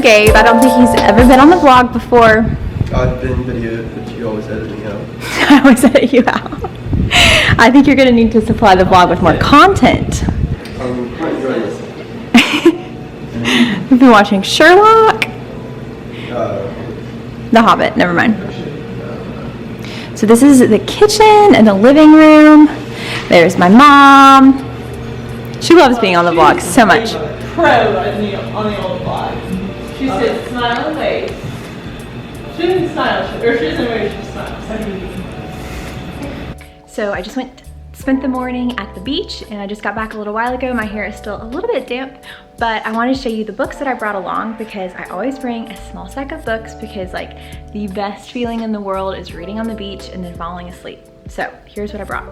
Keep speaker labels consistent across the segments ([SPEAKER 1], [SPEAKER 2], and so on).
[SPEAKER 1] Gabe. I don't think he's ever been on the vlog before.
[SPEAKER 2] I've been videoed, but you always edit me out.
[SPEAKER 1] I always edit you out. I think you're going to need to supply the vlog with more content. We've been watching Sherlock. The Hobbit, never mind. So this is the kitchen and the living room. There's my mom. She loves being on the vlog so much.
[SPEAKER 3] Pro on the old vlog. She said smile and wave. She didn't smile, or she doesn't wave, she smiles.
[SPEAKER 1] So I just spent the morning at the beach, and I just got back a little while ago. My hair is still a little bit damp, but I wanted to show you the books that I brought along because I always bring a small stack of books because like the best feeling in the world is reading on the beach and then falling asleep. So here's what I brought.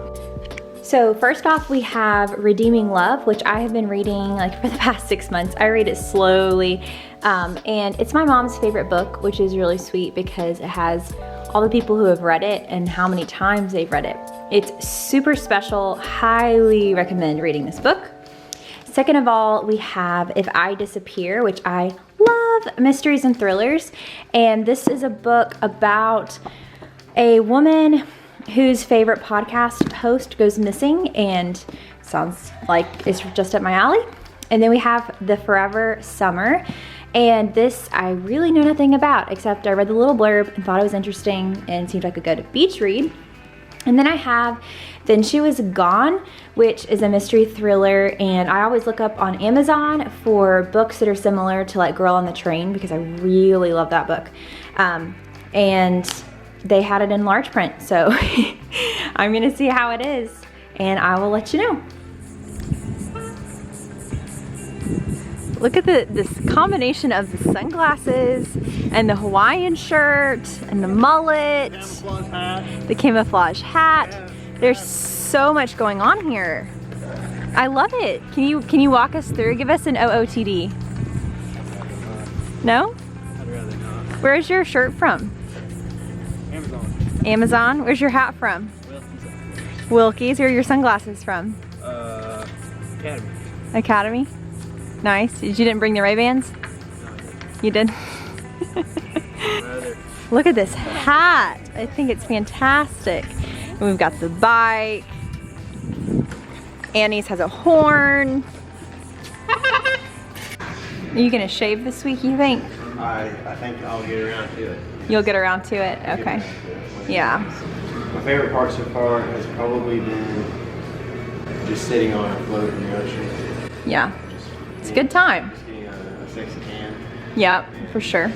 [SPEAKER 1] So first off, we have Redeeming Love, which I have been reading like for the past 6 months. I read it slowly, and it's my mom's favorite book, which is really sweet because it has all the people who have read it and how many times they've read it. It's super special. Highly recommend reading this book. Second of all, we have If I Disappear, which I love mysteries and thrillers. And this is a book about a woman whose favorite podcast host goes missing, and sounds like it's just up my alley. And then we have The Forever Summer. And this I really know nothing about, except I read the little blurb and thought it was interesting and seemed like a good beach read. And then I have Then She Was Gone, which is a mystery thriller, and I always look up on Amazon for books that are similar to like Girl on the Train because I really love that book. And they had it in large print, so I'm gonna see how it is and I will let you know. Look at this combination of the sunglasses and the Hawaiian shirt and the mullet, the camouflage hat. There's so much going on here. I love it. Can you walk us through? Give us an OOTD. No?
[SPEAKER 4] I'd rather not.
[SPEAKER 1] Where's your shirt from?
[SPEAKER 4] Amazon.
[SPEAKER 1] Amazon? Where's your hat from? Wilkie's. Where are your sunglasses from?
[SPEAKER 4] Academy.
[SPEAKER 1] Academy? Nice. You didn't bring the Ray-Bans? You did? Look at this hat. I think it's fantastic. And we've got the bike. Annie's has a horn. Are you gonna shave this week, you think?
[SPEAKER 4] I think I'll get around to it.
[SPEAKER 1] You'll get around to it? Okay. Yeah.
[SPEAKER 4] My favorite part so far has probably been just sitting on a float in the ocean.
[SPEAKER 1] Yeah. It's a good time.
[SPEAKER 4] Just getting a sexy tan.
[SPEAKER 1] Yeah, for sure.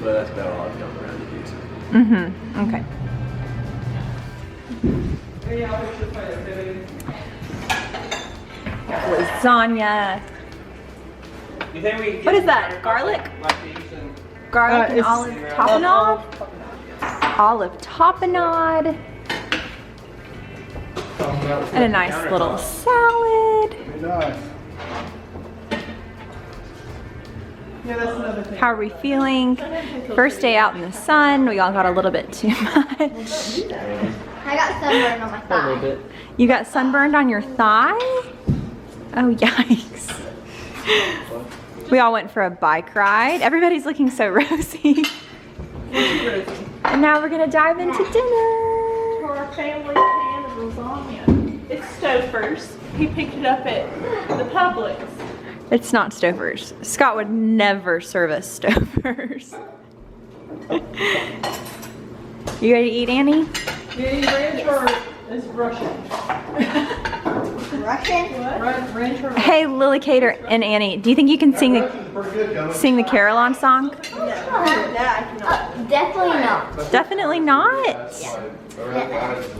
[SPEAKER 4] But that's about all I've done around the beach.
[SPEAKER 1] Mm-hmm. Okay. Lasagna.
[SPEAKER 4] You think we
[SPEAKER 1] What is that? Garlic? Garlic and olive tapenade? Olive tapenade. And a nice little salad.
[SPEAKER 3] Yeah, that's another thing.
[SPEAKER 1] How are we feeling? First day out in the sun. We all got a little bit too much.
[SPEAKER 5] I got sunburned on my thigh.
[SPEAKER 4] A little bit.
[SPEAKER 1] You got sunburned on your thigh? Oh, yikes. We all went for a bike ride. Everybody's looking so rosy. And now we're gonna dive into dinner.
[SPEAKER 3] For our family pan of lasagna. It's Stouffer's. He picked it up at the Publix.
[SPEAKER 1] It's not Stouffer's. Scott would never serve us Stouffer's. You ready to eat, Annie?
[SPEAKER 3] You eat ranch or is Russian?
[SPEAKER 5] Russian?
[SPEAKER 3] Ranch or
[SPEAKER 1] Hey, Lily Cater and Annie, do you think you can sing the Carillon song?
[SPEAKER 5] Definitely not.
[SPEAKER 1] Definitely not.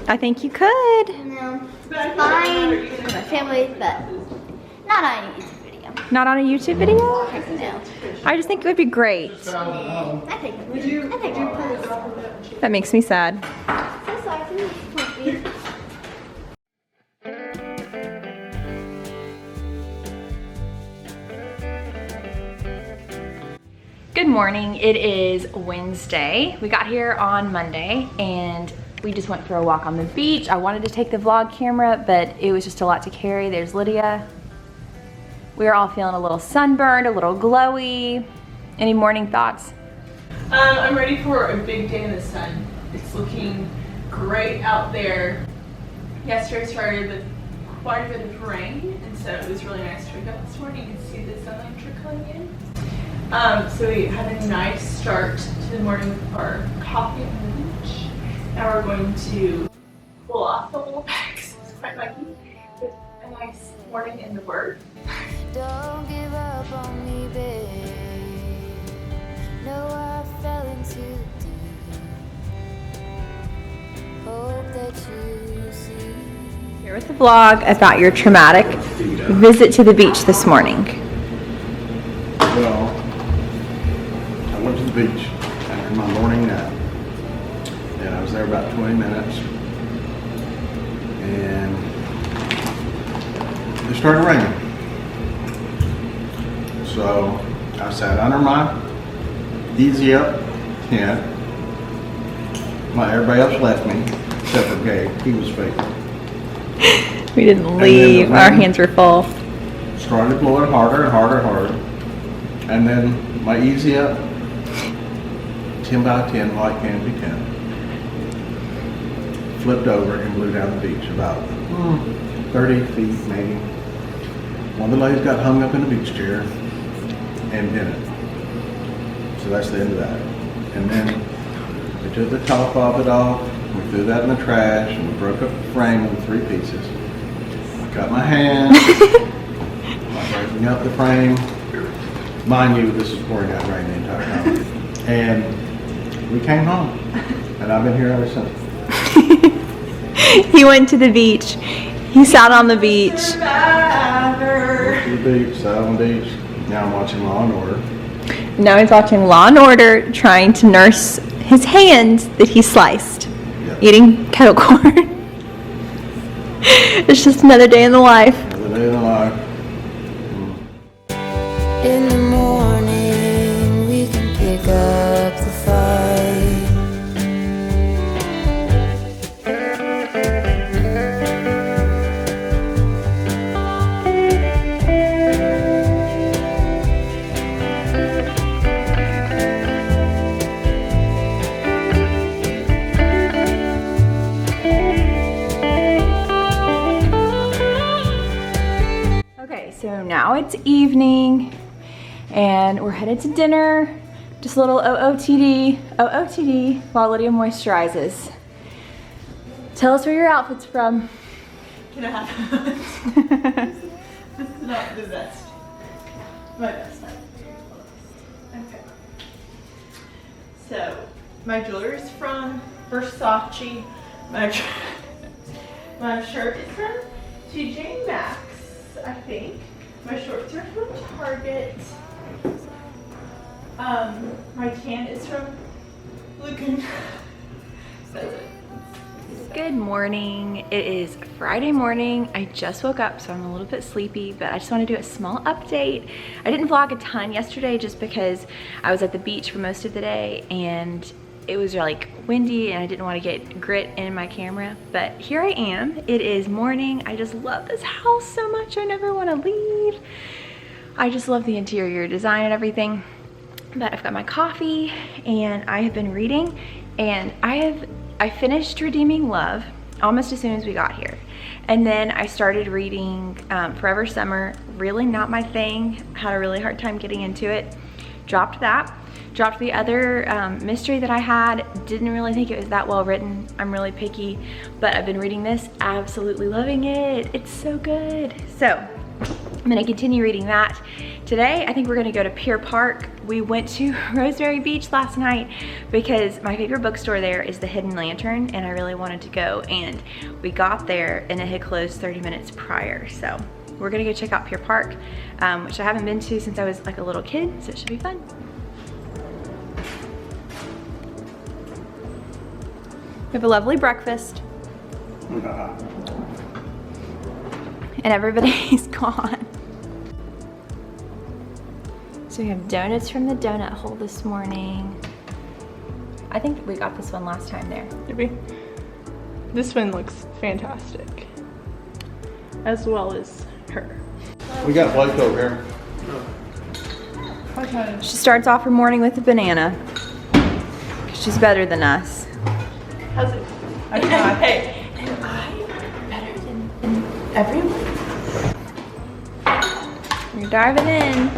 [SPEAKER 1] I think you could.
[SPEAKER 5] No. It's fine for my family, but not on a YouTube video.
[SPEAKER 1] Not on a YouTube video?
[SPEAKER 5] No.
[SPEAKER 1] I just think it would be great.
[SPEAKER 5] I think you're
[SPEAKER 1] That makes me sad.
[SPEAKER 5] so sorry for you.
[SPEAKER 1] Good morning. It is Wednesday. We got here on Monday and we just went for a walk on the beach. I wanted to take the vlog camera, but it was just a lot to carry. There's Lydia. We are all feeling a little sunburned, a little glowy. Any morning thoughts?
[SPEAKER 3] I'm ready for a big day in the sun. It's looking great out there. Yesterday started with quite a bit of rain, and so it was really nice to wake up this morning and see the sunlight trickling in. So we had a nice start to the morning with our coffee on the beach. Now we're going to pull off the little bags. It's quite lucky with a nice morning in the Word.
[SPEAKER 6] Don't give up on me, babe. No, I fell into deep. Hope that you see.
[SPEAKER 1] Here with the vlog about your traumatic visit to the beach this morning.
[SPEAKER 7] Well, I went to the beach after my morning nap, and I was there about 20 minutes, and it started raining. So I sat under my easy up tent. Everybody else left me, except for Gabe. He was faithful.
[SPEAKER 1] We didn't leave. Our hands were full.
[SPEAKER 7] Started blowing harder and harder and harder. And then my easy up 10 by 10 light canopy tent flipped over and blew down the beach about 30 feet maybe. One of the ladies got hung up in a beach chair and didn't. So that's the end of that. And then we took the top of it off, we threw that in the trash, and we broke up the frame into 3 pieces. I cut my hand by breaking up the frame. Mind you, this is pouring out rain the entire time. And we came home, and I've been here ever since.
[SPEAKER 1] He went to the beach. He sat on the beach.
[SPEAKER 7] Went to the beach, sat on the beach. Now I'm watching Law and Order.
[SPEAKER 1] Now he's watching Law and Order, trying to nurse his hand that he sliced, eating kettle corn. It's just another day in the life.
[SPEAKER 7] Another day in the life.
[SPEAKER 6] In the morning, we can pick up the fight.
[SPEAKER 1] Okay, so now it's evening and we're headed to dinner. Just a little OOTD while Lydia moisturizes. Tell us where your outfit's from.
[SPEAKER 3] Can I have This is not the best. My best time. Okay. So, my jewelry is from Versace. My shirt is from TJ Maxx, I think. My shorts are from Target. My tan is from Lucan. That's it.
[SPEAKER 1] Good morning. It is Friday morning. I just woke up, so I'm a little bit sleepy, but I just want to do a small update. I didn't vlog a ton yesterday just because I was at the beach for most of the day and it was like windy and I didn't want to get grit in my camera, but here I am. It is morning. I just love this house so much. I never want to leave. I just love the interior design and everything. But I've got my coffee and I have been reading, and I finished Redeeming Love almost as soon as we got here. And then I started reading Forever Summer. Really not my thing. Had a really hard time getting into it. Dropped that. Dropped the other mystery that I had. Didn't really think it was that well written. I'm really picky, but I've been reading this, absolutely loving it. It's so good. So I'm gonna continue reading that. Today, I think we're gonna go to Pier Park. We went to Rosemary Beach last night because my favorite bookstore there is the Hidden Lantern, and I really wanted to go, and we got there and it had closed 30 minutes prior. So we're gonna go check out Pier Park, which I haven't been to since I was like a little kid, so it should be fun. We have a lovely breakfast. And everybody's gone. So we have donuts from the donut hole this morning. I think we got this one last time there.
[SPEAKER 3] Maybe. This one looks fantastic. As well as
[SPEAKER 1] her.
[SPEAKER 7] We got Blake over here.
[SPEAKER 1] She starts off her morning with a banana. She's better than us.
[SPEAKER 3] How's it? Hey, am I better than everyone?
[SPEAKER 1] You're diving in.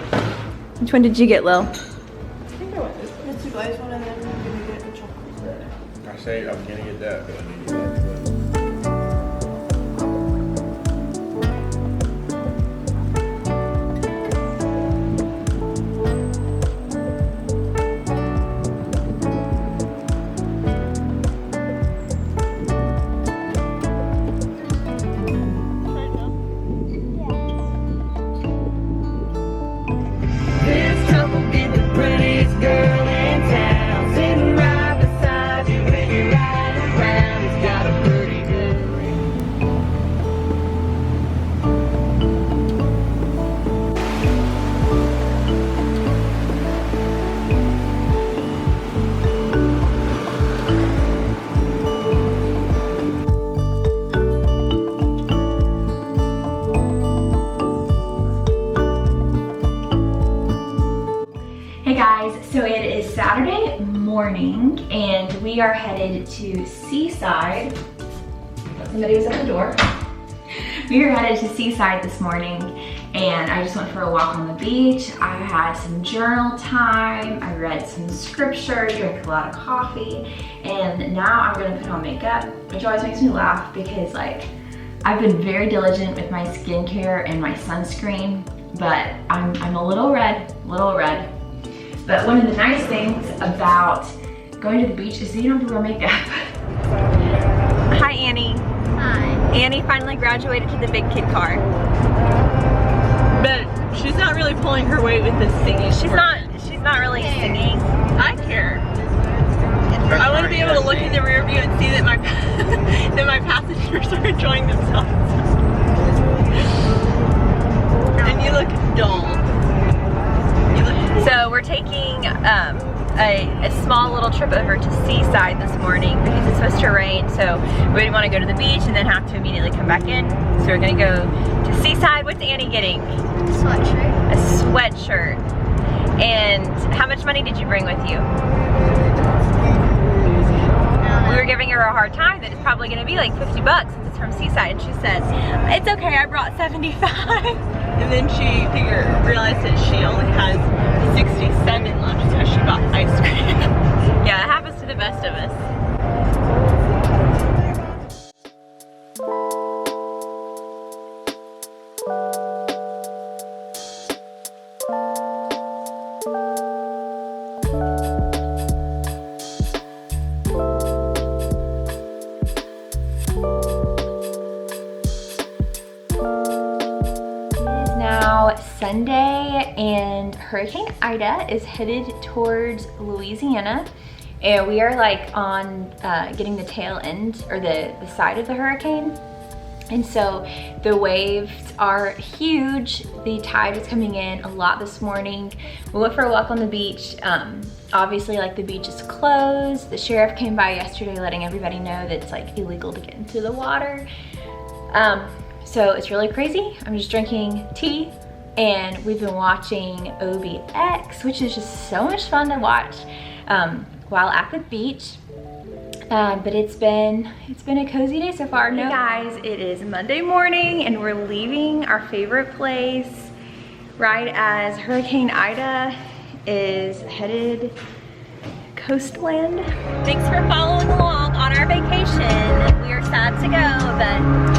[SPEAKER 1] Which one did you get, Lil?
[SPEAKER 3] I think I went this one. The two glazed one and then I'm gonna get the chocolate.
[SPEAKER 7] I say I'm gonna get that, but I need to get that.
[SPEAKER 1] So it is Saturday morning and we are headed to Seaside. Somebody was at the door. We are headed to Seaside this morning and I just went for a walk on the beach. I had some journal time, I read some scripture, drank a lot of coffee, and now I'm gonna put on makeup, which always makes me laugh because like I've been very diligent with my skincare and my sunscreen, but I'm a little red. But one of the nice things about going to the beach is that you don't have to wear makeup. Hi, Annie.
[SPEAKER 5] Hi.
[SPEAKER 1] Annie finally graduated to the big kid car.
[SPEAKER 3] But she's not really pulling her weight with the singing.
[SPEAKER 1] She's not really singing.
[SPEAKER 3] I care. I want to be able to look in the rear view and see that my that my passengers are enjoying themselves. And you look dull.
[SPEAKER 1] So we're taking a small little trip over to Seaside this morning because it's supposed to rain, so we didn't want to go to the beach and then have to immediately come back in. So we're gonna go to Seaside. What's Annie getting?
[SPEAKER 5] Sweatshirt.
[SPEAKER 1] A sweatshirt. And how much money did you bring with you? We were giving her a hard time that it's probably gonna be like 50 bucks since it's from Seaside, and she said, it's okay, I brought 75.
[SPEAKER 3] And then she realized that she only has 67 left, so she bought ice cream.
[SPEAKER 1] Yeah, it happens to the best of us. Sunday and Hurricane Ida is headed towards Louisiana, and we are like on getting the tail end or the side of the hurricane, and so the waves are huge. The tide is coming in a lot this morning. We went for a walk on the beach. Obviously like the beach is closed. The sheriff came by yesterday letting everybody know that it's like illegal to get into the water. So it's really crazy. I'm just drinking tea. And we've been watching OBX, which is just so much fun to watch while at the beach. But it's been a cozy day so far. Hey guys, it is Monday morning and we're leaving our favorite place right as Hurricane Ida is headed coastland. Thanks for following along on our vacation. We are sad to go, but